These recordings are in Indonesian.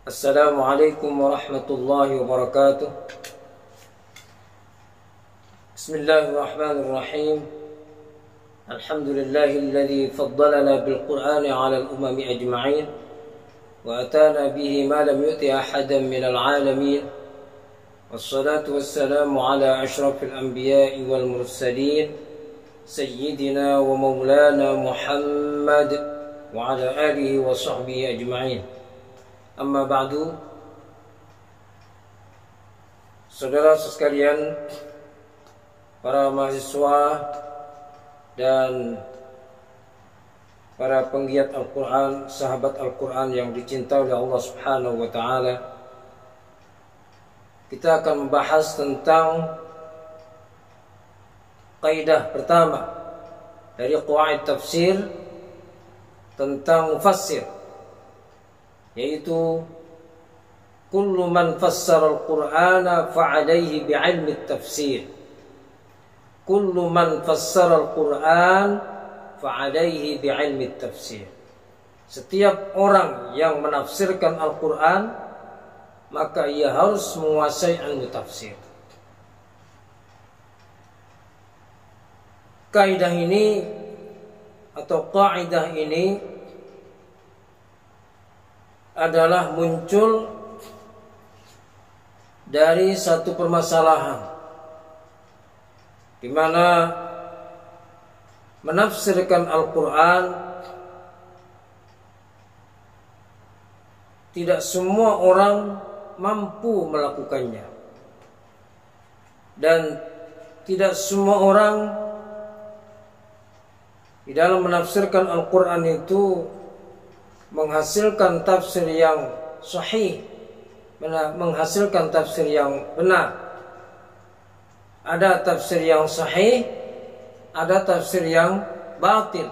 Assalamualaikum warahmatullahi wabarakatuh. Bismillahirrahmanirrahim. Alhamdulillahilladzi faddalana bil Qur'ani 'ala al-umami ajma'in wa atana bihi ma lam yu'ti ahadan minal 'alamin. Wassalatu wassalamu 'ala asyrafil anbiya'i wal mursalin sayyidina wa maulana Muhammad wa 'ala alihi wa sahbihi ajma'in. Amma ba'du. Saudara sekalian, para mahasiswa dan para penggiat Al-Quran, sahabat Al-Quran yang dicintai oleh Allah Subhanahu wa Ta'ala, kita akan membahas tentang kaidah pertama dari qawaid tafsir tentang mufassir, yaitu kullu man fassara al-Qur'ana fa'alayhi bi'ilmi at-tafsir. Kullu man fassara al-Qur'an fa'alayhi bi'ilmi at-tafsir. Setiap orang yang menafsirkan Al-Qur'an, maka ia harus menguasai ilmu tafsir. Kaidah ini atau kaidah ini adalah muncul dari satu permasalahan di mana menafsirkan Al-Quran tidak semua orang mampu melakukannya, dan tidak semua orang di dalam menafsirkan Al-Quran itu menghasilkan tafsir yang sahih, menghasilkan tafsir yang benar. Ada tafsir yang sahih, ada tafsir yang batil,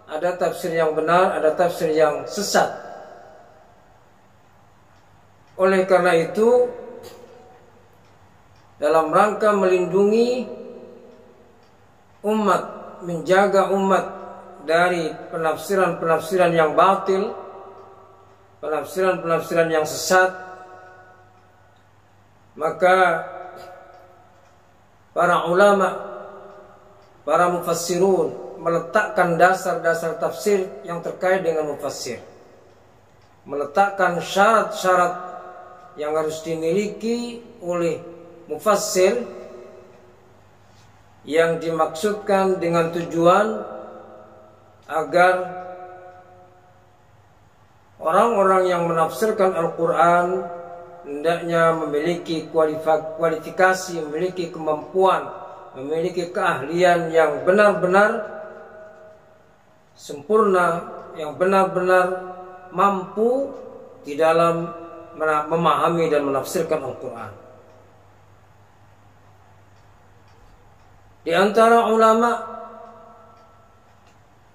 ada tafsir yang benar, ada tafsir yang sesat. Oleh karena itu, dalam rangka melindungi umat, menjaga umat dari penafsiran-penafsiran yang batil, penafsiran-penafsiran yang sesat, maka para ulama, para mufassirun meletakkan dasar-dasar tafsir yang terkait dengan mufassir, meletakkan syarat-syarat yang harus dimiliki oleh mufassir yang dimaksudkan dengan tujuan agar orang-orang yang menafsirkan Al-Quran hendaknya memiliki kualifikasi, memiliki kemampuan, memiliki keahlian yang benar-benar sempurna, yang benar-benar mampu di dalam memahami dan menafsirkan Al-Quran. Di antara ulama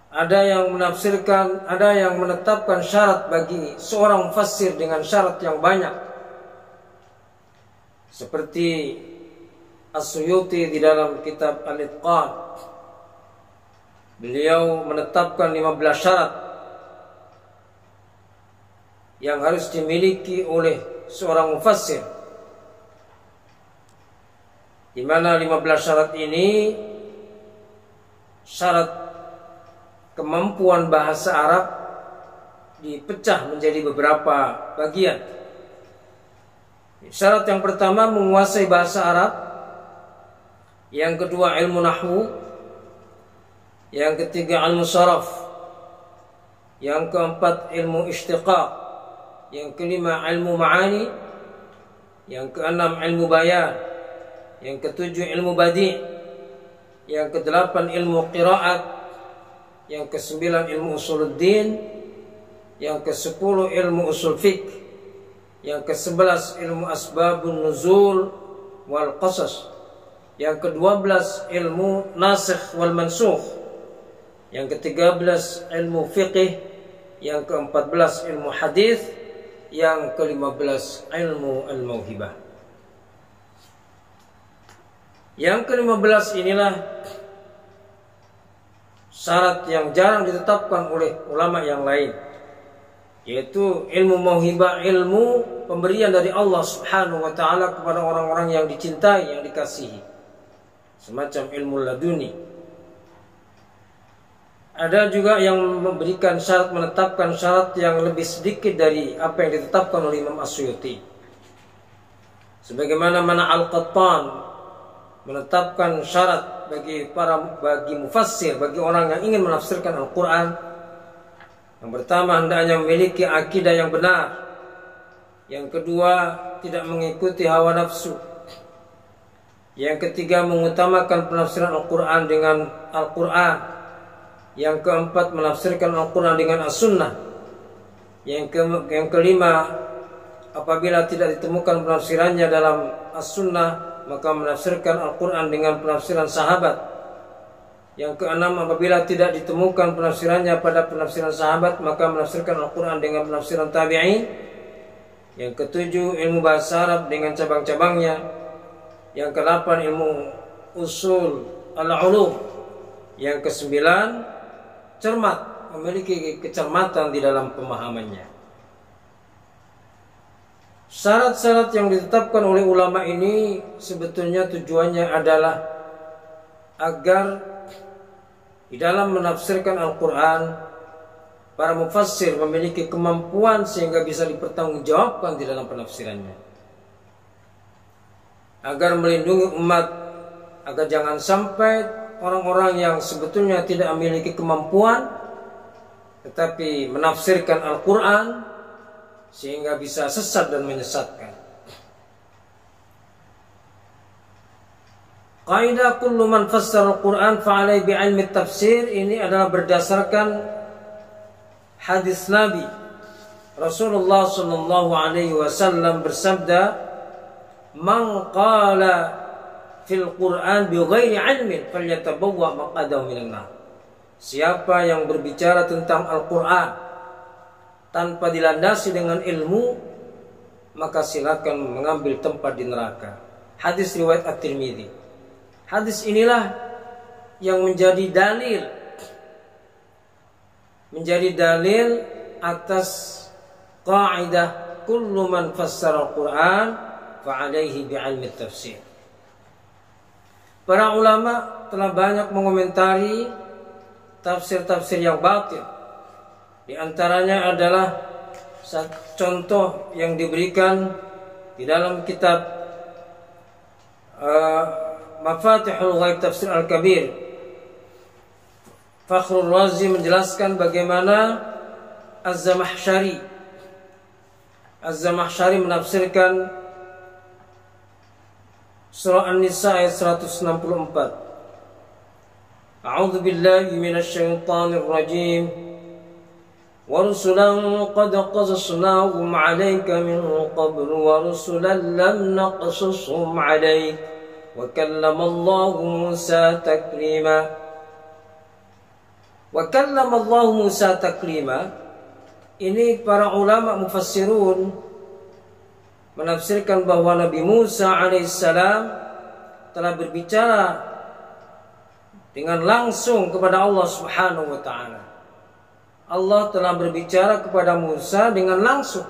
ada yang menafsirkan, ada yang menetapkan syarat bagi seorang mufassir dengan syarat yang banyak, seperti As-Suyuti di dalam kitab Al-Itqan. Beliau menetapkan 15 syarat yang harus dimiliki oleh seorang mufassir, di mana 15 syarat ini syarat kemampuan bahasa Arab dipecah menjadi beberapa bagian. Syarat yang pertama menguasai bahasa Arab, yang kedua ilmu nahwu, yang ketiga ilmu sharaf, yang keempat ilmu ishtiqaq, yang kelima ilmu ma'ani, yang keenam ilmu bayan, yang ketujuh ilmu badi', yang kedelapan ilmu qiraat, yang ke-9 ilmu usuluddin, yang ke-10 ilmu usul fiqh, yang ke-11 ilmu asbabun nuzul wal qasas, yang ke-12 ilmu nasikh wal mansukh, yang ke-13 ilmu fiqh, yang ke-14 ilmu hadis, yang ke-15 ilmu al-mauhibah. Yang ke-15 inilah syarat yang jarang ditetapkan oleh ulama yang lain, yaitu ilmu mauhibah, ilmu pemberian dari Allah Subhanahu wa taala kepada orang-orang yang dicintai, yang dikasihi, semacam ilmu laduni. Ada juga yang memberikan syarat, menetapkan syarat yang lebih sedikit dari apa yang ditetapkan oleh Imam As-Suyuti. Sebagaimana Mana Al-Qattan menetapkan syarat bagi mufassir, bagi orang yang ingin menafsirkan Al-Quran. Yang pertama, hendaknya memiliki akidah yang benar. Yang kedua, tidak mengikuti hawa nafsu. Yang ketiga, mengutamakan penafsiran Al-Quran dengan Al-Quran. Yang keempat, menafsirkan Al-Quran dengan As-Sunnah. Yang kelima, apabila tidak ditemukan penafsirannya dalam As-Sunnah, maka menafsirkan Al-Quran dengan penafsiran sahabat. Yang keenam, apabila tidak ditemukan penafsirannya pada penafsiran sahabat, maka menafsirkan Al-Quran dengan penafsiran tabi'in. Yang ketujuh, ilmu bahasa Arab dengan cabang-cabangnya. Yang kedelapan, ilmu usul al-ulum. Yang kesembilan, cermat, memiliki kecermatan di dalam pemahamannya. Syarat-syarat yang ditetapkan oleh ulama ini sebetulnya tujuannya adalah agar di dalam menafsirkan Al-Quran, para mufassir memiliki kemampuan sehingga bisa dipertanggungjawabkan di dalam penafsirannya, agar melindungi umat, agar jangan sampai orang-orang yang sebetulnya tidak memiliki kemampuan tetapi menafsirkan Al-Quran sehingga bisa sesat dan menyesatkan. Kaidah kullu man fassara Al-Quran fa'alai bi'ilmi tafsir ini adalah berdasarkan hadis Nabi. Rasulullah sallallahu alaihi wasallam bersabda, "Man qala fil Quran bi ghairi ilmin falyatabawwa maq'adahu minan nar." Siapa yang berbicara tentang Al-Quran tanpa dilandasi dengan ilmu, maka silakan mengambil tempat di neraka. Hadis riwayat At-Tirmidzi. Hadis inilah yang menjadi dalil atas kaidah kullu man fassara Al-Quran fa alaihi bi'ilmi tafsir. Para ulama telah banyak mengomentari tafsir-tafsir yang batil. Di antaranya adalah contoh yang diberikan di dalam kitab Mafatihul Ghaib Tafsir Al-Kabir. Fakhrul Razi menjelaskan bagaimana Az-Zamakhsyari menafsirkan surah An-Nisa ayat 164. A'udzu billahi minasyaitonir rajim. Wa rusulan qad qasasnahum 'alaika min qablu wa rusulan lam naqsushum 'alaik wa kallama Allahu Musa taklima. Wa kallama Allahu Musa taklima. Ini para ulama mufassirun menafsirkan bahwa Nabi Musa alaihissalam telah berbicara dengan langsung kepada Allah Subhanahu wa taala. Allah telah berbicara kepada Musa dengan langsung.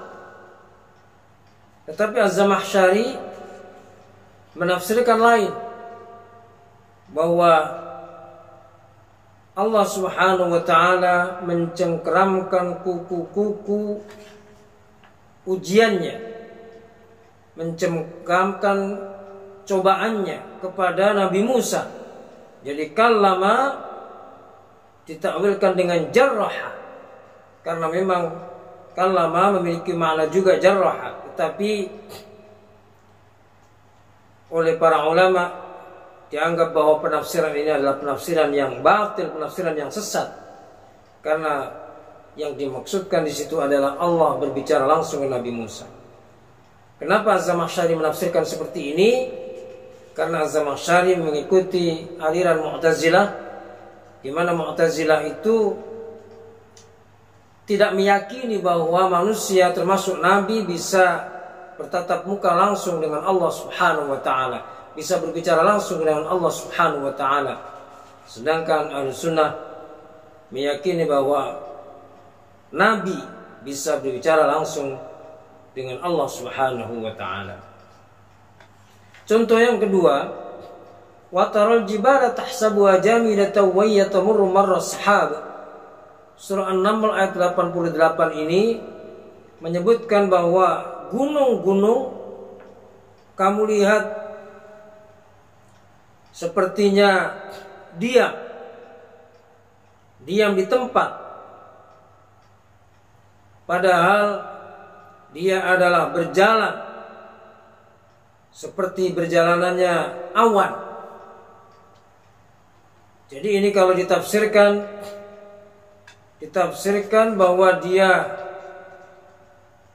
Tetapi Az-Zamakhsyari menafsirkan lain, bahwa Allah Subhanahu wa taala mencengkeramkan kuku-kuku ujiannya, mencengkeramkan cobaannya kepada Nabi Musa. Jadi kallama ditakwilkan dengan jarraha, karena memang kallama memiliki makna juga jarraha, tetapi oleh para ulama dianggap bahwa penafsiran ini adalah penafsiran yang batil, penafsiran yang sesat, karena yang dimaksudkan di situ adalah Allah berbicara langsung dengan Nabi Musa. Kenapa Az-Zamakhsyari menafsirkan seperti ini? Karena Az-Zamakhsyari mengikuti aliran Mu'tazilah, di mana Mu'tazilah itu tidak meyakini bahwa manusia termasuk Nabi bisa bertatap muka langsung dengan Allah Subhanahu wa taala, bisa berbicara langsung dengan Allah Subhanahu wa taala. Sedangkan Ahlus Sunnah meyakini bahwa Nabi bisa berbicara langsung dengan Allah Subhanahu wa taala. Contoh yang kedua, wa taral jibala tahsabuha jamidatan wa hiya tamurru marra sahab. Surah An-Naml ayat 88 ini menyebutkan bahwa gunung-gunung kamu lihat sepertinya diam di tempat, padahal dia adalah berjalan seperti berjalanannya awan. Jadi ini kalau ditafsirkan bahwa dia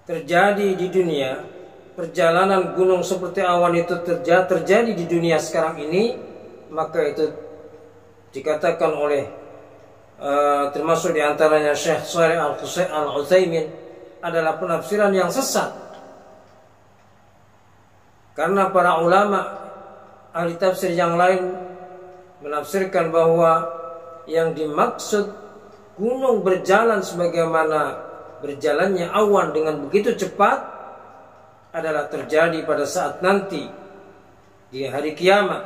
terjadi di dunia, perjalanan gunung seperti awan itu terjadi di dunia sekarang ini, maka itu dikatakan oleh termasuk diantaranya Syekh Shalih Al-Utsaimin adalah penafsiran yang sesat. Karena para ulama ahli tafsir yang lain menafsirkan bahwa yang dimaksud gunung berjalan sebagaimana berjalannya awan dengan begitu cepat adalah terjadi pada saat nanti di hari kiamat.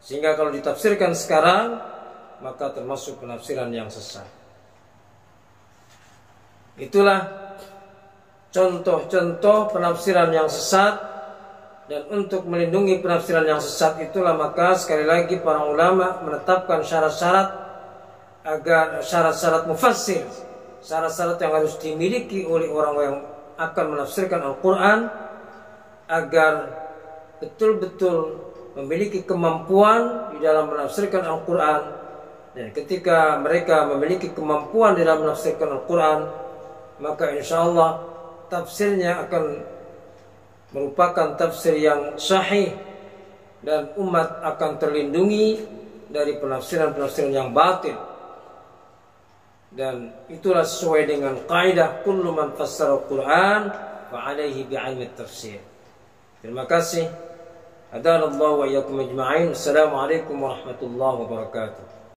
Sehingga kalau ditafsirkan sekarang, maka termasuk penafsiran yang sesat. Itulah contoh-contoh penafsiran yang sesat. Dan untuk melindungi penafsiran yang sesat itulah maka sekali lagi para ulama menetapkan syarat-syarat agar syarat-syarat mufassir, syarat-syarat yang harus dimiliki oleh orang yang akan menafsirkan Al-Quran agar betul-betul memiliki kemampuan di dalam menafsirkan Al-Quran. Dan ketika mereka memiliki kemampuan di dalam menafsirkan Al-Quran, maka insya Allah tafsirnya akan merupakan tafsir yang sahih dan umat akan terlindungi dari penafsiran-penafsiran yang batil. Dan itulah sesuai dengan kaidah kullu man fassara Al-Quran fa alaihi bi'ilmi tafsir. Terima kasih. Hadanallahu wa iyyakum ajma'in. Assalamualaikum warahmatullahi wabarakatuh.